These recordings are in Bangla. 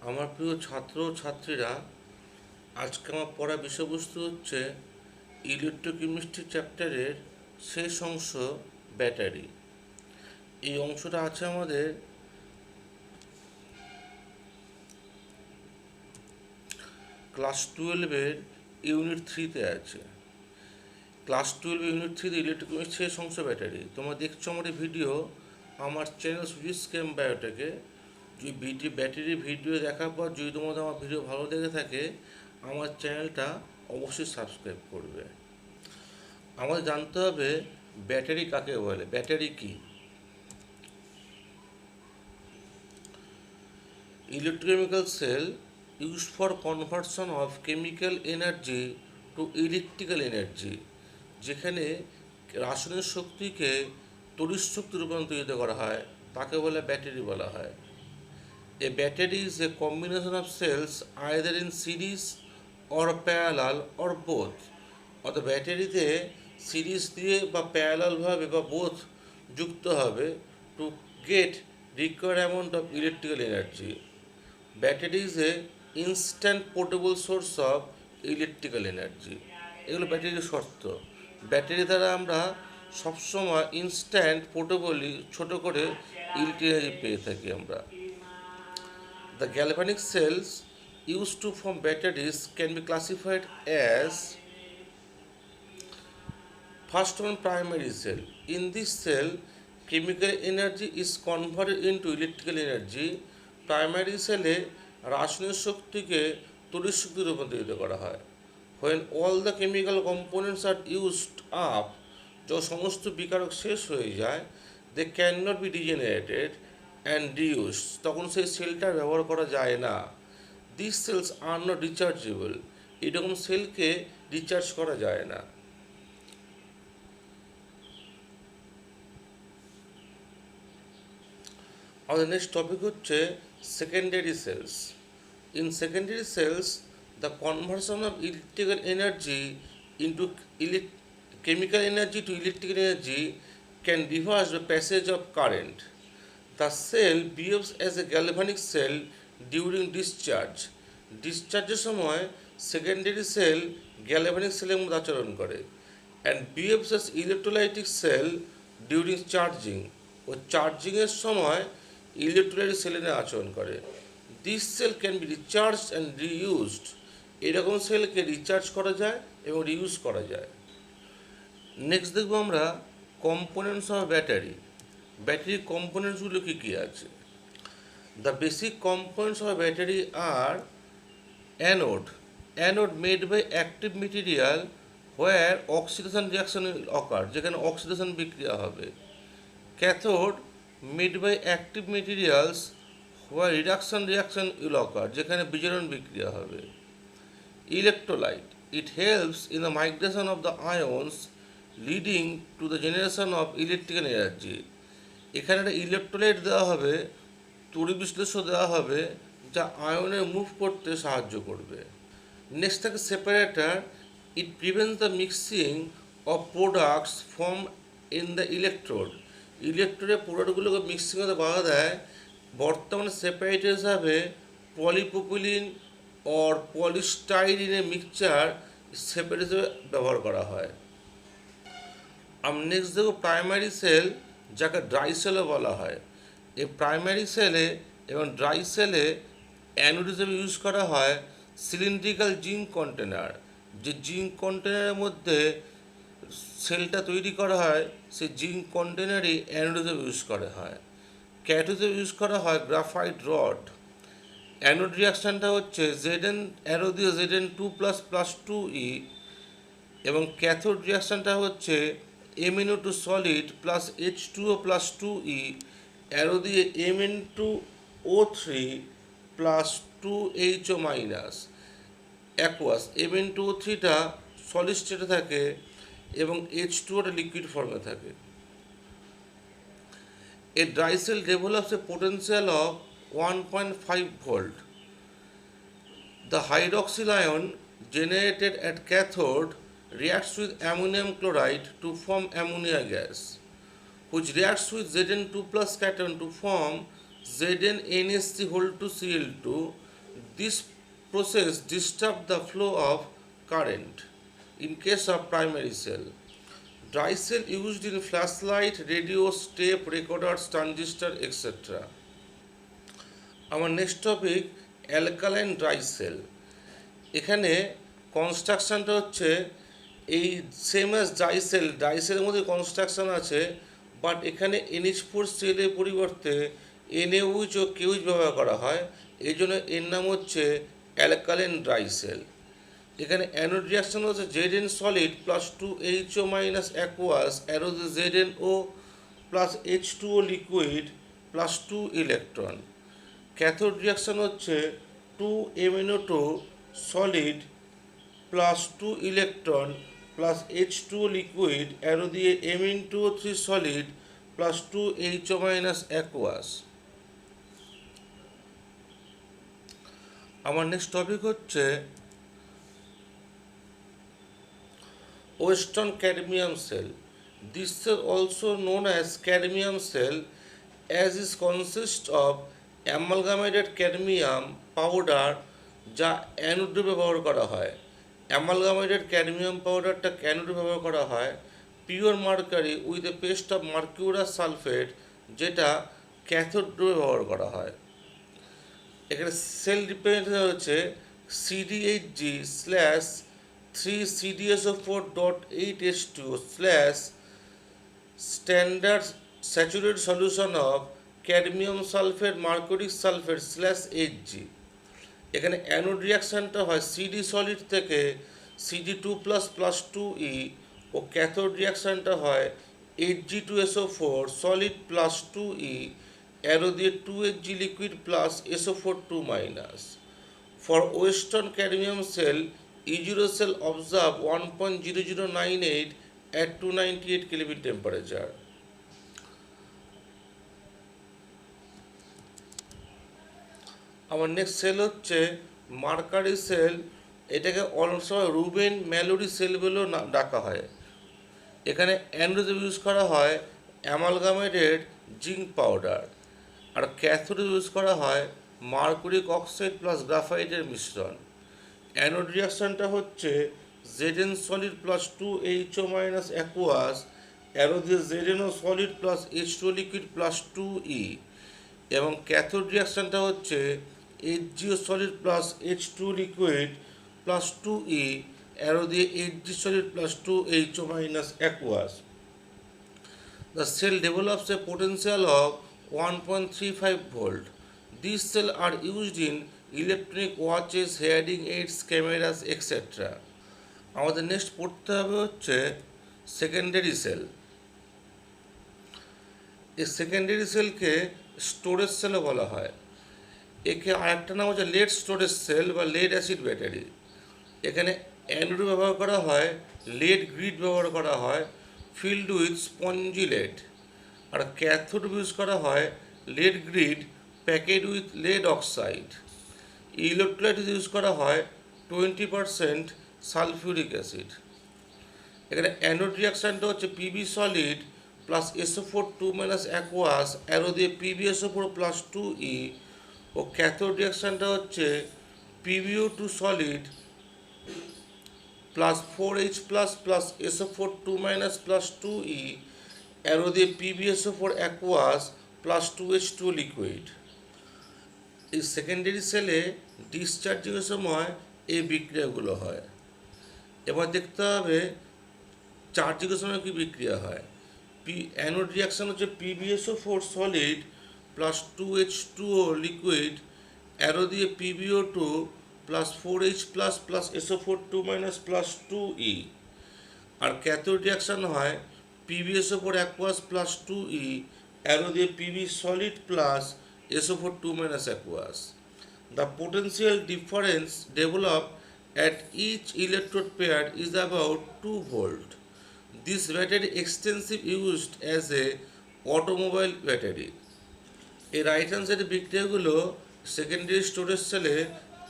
আমার প্রিয় ছাত্র ও ছাত্রীরা, আজকে আমার পড়া বিষয়বস্তু হচ্ছে ইলেকট্রোকেমিস্ট্রি চ্যাপ্টারের শেষ অংশ, ব্যাটারি। এই অংশটা আছে আমাদের ক্লাস 12-এর ইউনিট 3-তে আছে। ক্লাস 12 ইউনিট 3-তে ইলেকট্রোকেমিস্ট্রি শেষ অংশ, ব্যাটারি। তোমরা দেখছো আমার এই ভিডিও আমার চ্যানেল সুজিস কেম বায়োটেকে। যদি ব্যাটারি ভিডিও দেখার পর যদি তোমাদের আমার ভিডিও ভালো লেগে থাকে, আমার চ্যানেলটা অবশ্যই সাবস্ক্রাইব করবে। আমাদের জানতে হবে ব্যাটারি কাকে বলে, ব্যাটারি কি। Electrochemical cell use for conversion of chemical energy to electrical energy, যেখানে রাসায়নিক শক্তিকে তড়িৎ শক্তি রূপান্তরিত করা হয়, তাকে বলে ব্যাটারি বলা হয়। A battery is a combination of cells either in series or parallel or both. অর্থাৎ ব্যাটারিতে সিরিজ দিয়ে বা প্যারালালভাবে বা বোথ যুক্ত হবে to get required amount of electrical energy. Battery is a instant portable source of electrical energy. এগুলো ব্যাটারির শর্ত। ব্যাটারি দ্বারা আমরা সবসময় ইনস্ট্যান্ট পোর্টেবলি ছোট করে ইলেকট্রিক এনার্জি পেয়ে থাকি আমরা। The galvanic cells used to form batteries can be classified as first one, primary cell. In this cell, chemical energy is converted into electrical energy. Primary সেলে রাসায়নিক শক্তিকে তড়িৎ শক্তি রূপান্তরিত করা হয়। When all the chemical components are used up, যখন সমস্ত বিকারক শেষ হয়ে যায়, they cannot be regenerated and reused, তখন সেই সেলটা ব্যবহার করা যায় না। These cells are not rechargeable, এরকম সেলকে রিচার্জ করা যায় না। আমাদের নেক্সট টপিক হচ্ছে secondary cells. In secondary cells, the conversion of electrical energy into chemical energy to electrical energy can reverse the passage of current. The cell behaves as a galvanic cell during discharge. ডিসচার্জের সময় সেকেন্ডারি সেল গ্যালভানিক সেলের মধ্যে আচরণ করে। And behaves as electrolytic cell during charging, ও চার্জিংয়ের সময় ইলেকট্রোলাইটিক সেলের আচরণ করে। This cell can be recharge and reused, এরকম সেলকে রিচার্জ করা যায় এবং রিইউজ করা যায়। নেক্সট দেখবো আমরা কম্পোনেন্টস অফ ব্যাটারি। ব্যাটারির কম্পোনেন্টসগুলো কী কী আছে। The basic components of battery are anode, anode made by active material where oxidation reaction occur, যেখানে অক্সিডেশন বিক্রিয়া হবে। Cathode made by active materials where reaction will occur, যেখানে বিজারণ বিক্রিয়া হবে। Electrolyte, it helps in the migration of the ions leading to the generation of electrical energy. এখানে একটা ইলেকট্রোলাইট দেওয়া হবে, তড়িৎ বিশ্লেষ্য দেওয়া হবে, যা আয়নের মুভ করতে সাহায্য করবে। নেক্সট থাকে separator, it prevents the mixing of products from in the electrode. ইলেকট্রোডের প্রোডাক্টগুলোকে মিক্সিং হতে বাধা দেয়। বর্তমানে সেপারেটার হিসাবে পলিপ্রোপিলিন অর পলিস্টাইরিনের মিক্সচার সেপারেটর হিসেবে ব্যবহার করা হয়। নেক্সট দেখো প্রাইমারি সেল, যাকে ড্রাই সেলও বলা হয়। এই প্রাইমারি সেলে এবং ড্রাই সেলে অ্যানোড হিসেবে ইউজ করা হয় সিলিন্ড্রিক্যাল জিঙ্ক কন্টেনার। যে জিঙ্ক কন্টেনারের মধ্যে সেলটা তৈরি করা হয়, সেই জিঙ্ক কন্টেনারই অ্যানোড হিসেবে ইউজ করা হয়। ক্যাথোড হিসেবে ইউজ করা হয় গ্রাফাইট রড। অ্যানোড রিয়াকশানটা হচ্ছে Zn অ্যারো দিয়ে Zn2++2e, এবং ক্যাথোড রিয়াকশানটা হচ্ছে MnO2 solid plus H2O+2e arrow দিয়ে Mn2O3 plus 2HO minus aqueous. Mn2O3টা সলিড স্টেটে থাকে এবং H2ওটা লিকুইড ফর্মে থাকে। A dry cell develops a potential of 1.5 volt. The hydroxyl ion generated at cathode reacts with ammonium chloride to form ammonia gas, which reacts with Zn2 plus cation to form ZnNH3 Cl2 This process disturbs the flow of current in case of primary cell. Dry cell used in flashlight, radios, tape recorders, transistor, etc. আমার next topic alkaline dry sell. এখানে কনস্ট্রাকশানটা হচ্ছে এই সেম অ্যাজ ড্রাই সেলের মধ্যে কনস্ট্রাকশান আছে, বাট এখানে NH4 সেলের পরিবর্তে NaOH ও KOH ব্যবহার করা হয়, এই জন্য এর নাম হচ্ছে অ্যালকালাইন ড্রাই সেল। এখানে অ্যানোড রিয়াকশন হচ্ছে Zn solid plus 2HO minus aqueous arose ZnO plus H2O liquid plus 2 electron. Cathode reaction হচ্ছে 2MnO2 solid plus 2 electron plus H2O liquid arrow দিয়ে Mn2O3 solid plus 2HO minus aqueous. আমার নেক্সট টপিক হচ্ছে Western cadmium cell. This cell also known as cadmium cell as it consists of amalgamated cadmium powder যা অ্যানোডে ব্যবহার করা হয়। অ্যামালগামেটেড ক্যাডমিয়াম পাউডারটা অ্যানোডে ব্যবহার করা হয়। Pure mercury with a paste of mercurous sulphate যেটা ক্যাথোড ব্যবহার করা হয়। এখানে সেল রিপ্রেজেন্টেশন হচ্ছে CdHg slash 3CdSO4.8H2 slash standard saturated solution of cadmium sulphate mercuric sulphate slash Hg। এখানে অ্যানোড রিয়াকশানটা হয় Cd সলিড থেকে Cd2 প্লাস প্লাস 2E ও ক্যাথোড রিয়াকশানটা হয় Hg2SO4 solid plus 2E arrow দিয়ে 2Hg liquid plus SO4 2 minus. For western cadmium cell E0 cell observe 1.0098 at 298 Kelvin temperature. আমার নেক্সট সেল হচ্ছে মার্কারি সেল। এটাকে অনেক সময় রুবেন ম্যালোরি সেল বলেও ডাকা হয়। এখানে অ্যানোডে ইউজ করা হয় অ্যামালগামেটেড জিঙ্ক পাউডার, আর ক্যাথোডে ইউজ করা হয় মার্কুরিক অক্সাইড প্লাস গ্রাফাইটের মিশ্রণ। অ্যানোড রিয়াকশানটা হচ্ছে Zn solid plus 2HO minus aqueous arrow দিয়ে ZnO solid plus H2O liquid plus 2E, এবং ক্যাথোড রিয়াকশানটা হচ্ছে HgO solid plus H2 liquid plus 2E arrow দিয়ে Hg solid plus 2HO minus aqueous. The cell develops a potential of 1.35 volt. These cells are used in electronic watches, hearing aids, cameras etcetera. আমাদের নেক্সট পড়তে হবে হচ্ছে সেকেন্ডারি সেল। এই সেকেন্ডারি সেলকে স্টোরেজ সেলও বলা হয়। একে আরেকটা নাম হচ্ছে লেড স্টোরেজ সেল বা লেড অ্যাসিড ব্যাটারি। এখানে অ্যানোড ব্যবহার করা হয়, লেড গ্রিড ব্যবহার করা হয় ফিল্ড উইথ স্পঞ্জি লেড, আর ক্যাথোড ইউজ করা হয় lead grid packed with lead oxide. Electrolyte use করা হয় 20% সালফিউরিক অ্যাসিড। এখানে অ্যানোড রিয়াকশানটা হচ্ছে PB solid plus SO4 2 minus aqueous arrow দিয়ে PbSO4 প্লাস 2E, ও ক্যাথোড রিয়াকশানটা হচ্ছে PbO2 solid plus 4H plus plus SO4 2 minus plus 2E arrow দিয়ে PbSO4 aqueous plus 2H2 liquid. এই সেকেন্ডারি সেলে ডিসচার্জিংয়ের সময় এই বিক্রিয়াগুলো হয়। এবার দেখতে হবে চার্জিংয়ের সময় কী বিক্রিয়া হয়। অ্যানোড রিয়াকশান হচ্ছে PbSO4 solid plus 2H2O liquid arrow দিয়ে PbO2 plus 4H plus plus SO4 2 minus plus 2E, আর ক্যাথোড রিয়াকশান হয় PbSO4 aqueous plus 2E arrow দিয়ে Pb solid plus SO4 2 minus aqueous. The potential difference developed at each electrode pair is about 2 volt. This battery extensive used as a automobile battery. এই রাইট হ্যান্ড সাইডের বিক্রিয়াগুলো সেকেন্ডারি স্টোরেজ সেলে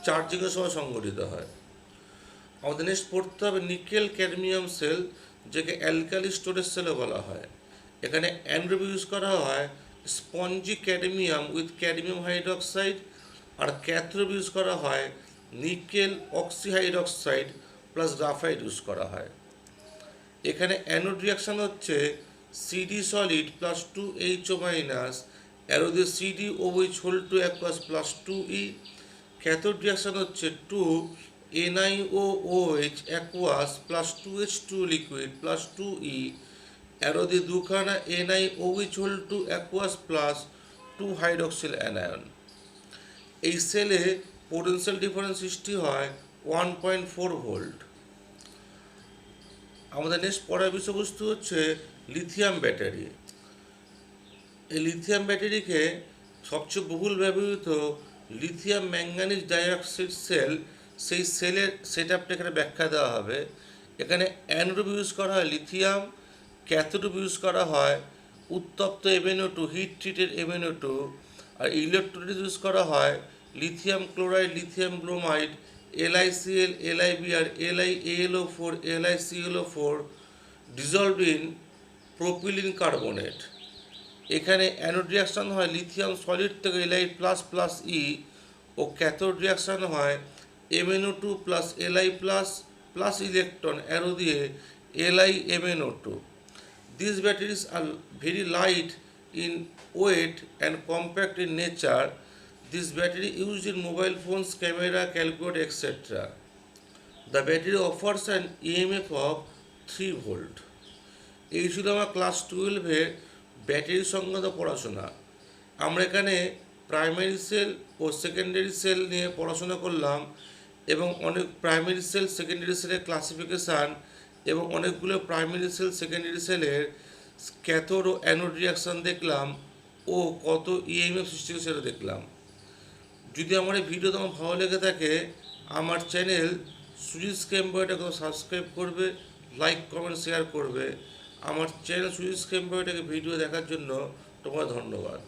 চার্জিংয়ের সময় সংঘটিত হয়। আমাদের নেক্সট পড়তে হবে নিকেল ক্যাডমিয়াম সেল, যাকে অ্যালকালি স্টোরেজ সেলও বলা হয়। এখানে অ্যানোড ইউজ করা হয় spongy cadmium with cadmium hydroxide, আর ক্যাথোড ইউজ করা হয় nickel oxyhydroxide plus graphite use করা হয়। এখানে অ্যানোড রিয়াকশান হচ্ছে CD solid plus 2HO minus অ্যারোদের CD OH whole two aqueous plus 2E। Cathode reaction হচ্ছে 2NiOOH aqueous plus 2H2 liquid plus 2E অ্যারোদের দুখানা NiOH whole two aqueous plus 2 hydroxyl anion. এই সেলে পোটেনশিয়াল ডিফারেন্স সৃষ্টি হয় 1.4 ভোল্ট। আমাদের নেক্সট পড়ার বিষয়বস্তু হচ্ছে লিথিয়াম ব্যাটারি। এই লিথিয়াম ব্যাটারিকে সবচেয়ে বহুল ব্যবহৃত লিথিয়াম ম্যাঙ্গানিজ ডাইঅক্সাইড সেল, সেই সেলের সেট আপটা এখানে ব্যাখ্যা দেওয়া হবে। এখানে অ্যানোড ইউজ করা হয় লিথিয়াম, ক্যাথোড ইউজ করা হয় উত্তপ্ত MnO2 হিট ট্রিটেড MnO2, আর ইলেকট্রোলাইট ইউজ করা হয় lithium chloride, lithium bromide, LiCl, LiBr, LiAlO4, LiClO4 dissolved in propylene carbonate. এখানে অ্যানোড রিয়াকশান হয় লিথিয়াম সলিড থেকে Li প্লাস প্লাস E, ও ক্যাথোড রিয়াকশান হয় MnO2 plus Li plus plus electron arrow দিয়ে LiMnO2। These batteries are very light in weight and compact in nature. This battery used in mobile phones, camera, calculator, etc. The battery offers an EMF of 3 volt. এই ছিল আমার ক্লাস 12-এর ব্যাটারি সংক্রান্ত পড়াশোনা। আমরা এখানে প্রাইমারি সেল ও সেকেন্ডারি সেল নিয়ে পড়াশোনা করলাম, এবং অনেক প্রাইমারি সেল সেকেন্ডারি সেলের ক্লাসিফিকেশান এবং অনেকগুলো প্রাইমারি সেল সেকেন্ডারি সেলের ক্যাথোড ও অ্যানোড রিয়াকশান দেখলাম, ও কত ইএমএফ সৃষ্টি করে সেটা দেখলাম। যদি আমার এই ভিডিও তোমার ভালো লেগে থাকে, আমার চ্যানেল সুজিস ক্যাম্পাসটাকে সাবস্ক্রাইব করবে, লাইক কমেন্ট শেয়ার করবে। আমার চ্যানেল সুজিস ক্যাম্পাসটাকে ভিডিও দেখার জন্য তোমার ধন্যবাদ।